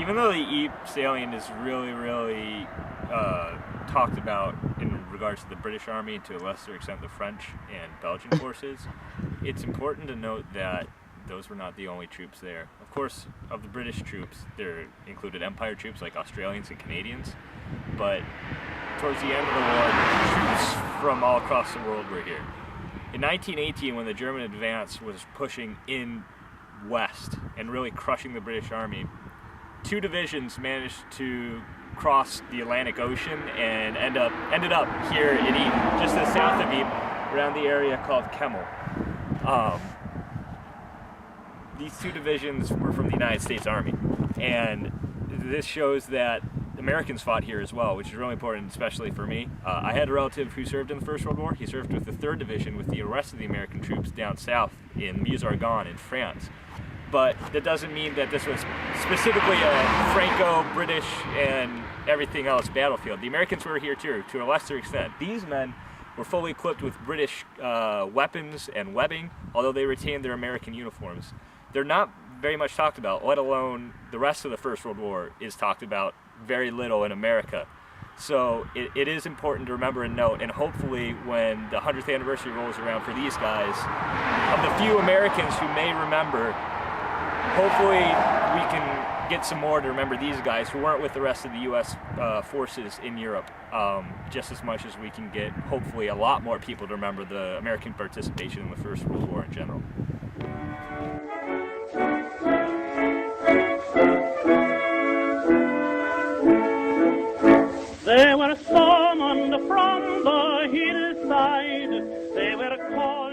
even though the Ypres salient is really talked about in regards to the British Army, to a lesser extent the French and Belgian forces, it's important to note that those were not the only troops there. Of course, of the British troops, there included Empire troops like Australians and Canadians, but towards the end of the war, troops from all across the world were here. In 1918, when the German advance was pushing in west and really crushing the British Army, 2 divisions managed to cross the Atlantic Ocean and ended up here in Ypres, just to the south of Ypres, around the area called Kemmel. These 2 divisions were from the United States Army, and this shows that Americans fought here as well, which is really important, especially for me. I had a relative who served in the First World War. He served with the 3rd Division with the rest of the American troops down south in Meuse-Argonne in France. But that doesn't mean that this was specifically a Franco-British and everything else battlefield. The Americans were here too, to a lesser extent. These men were fully equipped with British weapons and webbing, although they retained their American uniforms. They're not very much talked about, let alone the rest of the First World War is talked about very little in America. So it is important to remember and note, and hopefully when the 100th anniversary rolls around for these guys, of the few Americans who may remember, hopefully we can get some more to remember these guys who weren't with the rest of the U.S. Forces in Europe, just as much as we can get, hopefully, a lot more people to remember the American participation in the First World War in general. They were summoned from the hillside, they were called